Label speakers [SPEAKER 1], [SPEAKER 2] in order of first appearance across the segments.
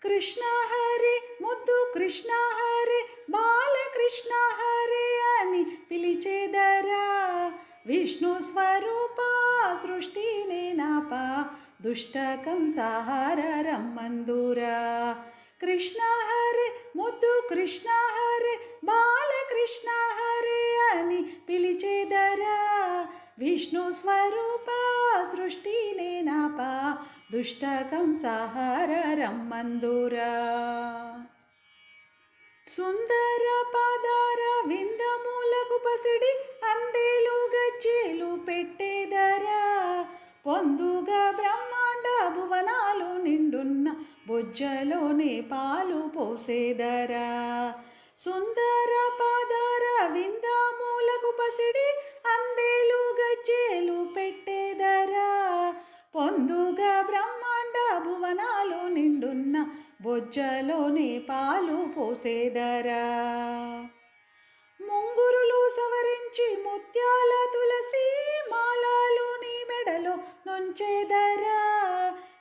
[SPEAKER 1] కృష్ణ హరి ముద్దు కృష్ణ హరి బాలకృష్ణ హరి అని పిలిచేదరా. విష్ణు స్వరూప సృష్టినే నాప దుష్టకం సహార రమ్మందురా. కృష్ణ హరి ముద్దు కృష్ణ హరి బాలకృష్ణ హరి అని పిలిచేదరా. విష్ణు స్వరూప సృష్టినే నాప దుష్టకం సహార రమ్మందురా. సుందర పాదార విందమూలకు పసిడి అందేలు గజ్జేలు పెట్టేదరా. పొందుగా బ్రహ్మాండ భువనాలు నిండున్న బొజ్జలోనే పాలు పోసేదరా. సుందర పాదార విందమూలకు పసిడి అందేలు గజ్జేలు పెట్టేదరా. పొందుగా బ్రహ్మాండ భువనాలు నిండున్న బొజ్జలోనే పాలు పోసేదరా. ముంగురులు సవరించి ముత్యాల తులసి మాలలు నీ మెడలో నుంచేదరా.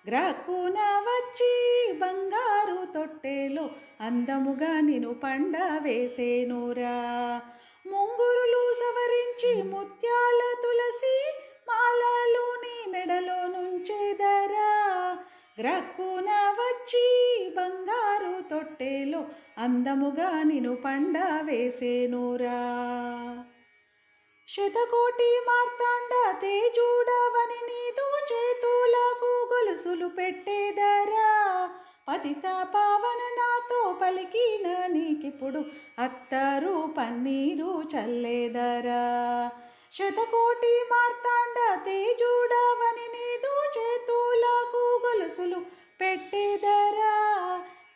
[SPEAKER 1] గ్రాక్కున వచ్చి బంగారు తొట్టెలో అందముగా నిను పండ వేసేనురా. ముంగురులు సవరించి ముత్యాల తులసి మాలలు నీ మెడలో నుంచేదరా. గ్రక్కున వచ్చి బంగారు తొట్టెలో అందముగా నిను పండ వేసేనురా. శతకోటి మార్తాండ తేజుడవని నీతో చేతులకు గొలుసులు పెట్టేదరా. పతిత పావన నాతో పలికిన నీకిప్పుడు అత్తరు పన్నీరు చల్లేదరా. శతకోటి మార్తాండ తేజుడవని నీతో చేతులకు గొలుసులు పెట్టేదరా.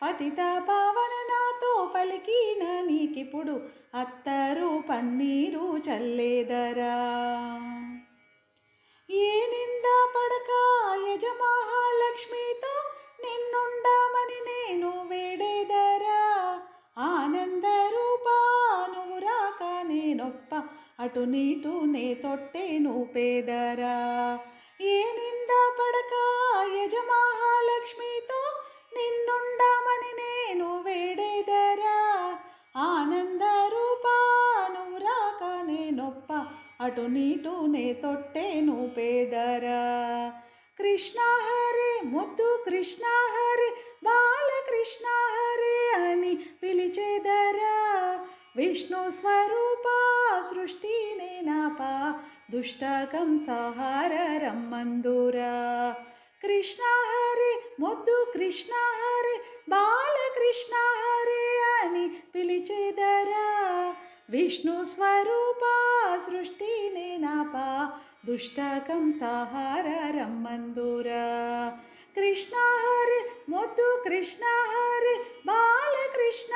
[SPEAKER 1] పతిత పావన నాతో పలికిన నీకిప్పుడు అత్తరు పన్నీరు చల్లేదరా. ఏ నింద పడక యజమహాలక్ష్మితో నిన్నుండమని నేను వేడేదరా. ఆనంద రూపా నువ్వు రాక నేనొప్ప అటు నీటు నే తొట్టె నూపేదరా. ఏ నింద పడక యజమహాలక్ష్మితో నిన్నుండమని నేను వేడేదరా. ఆనంద రూపా నువ్వు రాక నేనొప్ప అటు నీటు నే తొట్టె నూపేదరా. కృష్ణ హరి ముద్దు కృష్ణ హరి బాలకృష్ణ హరి అని పిలిచేదరా. విష్ణు స్వరూప సృష్టినే నాప దుష్టకం సహార రమ్మందురా. కృష్ణ హరి ముద్దు కృష్ణ హరి బాలకృష్ణ హరి అని పిలిచేదరా. విష్ణు స్వరూప సృష్టినే నాప దుష్టకం సహార రమ్మందురా. కృష్ణ హరి ముద్దు కృష్ణ హరి బాలకృష్ణ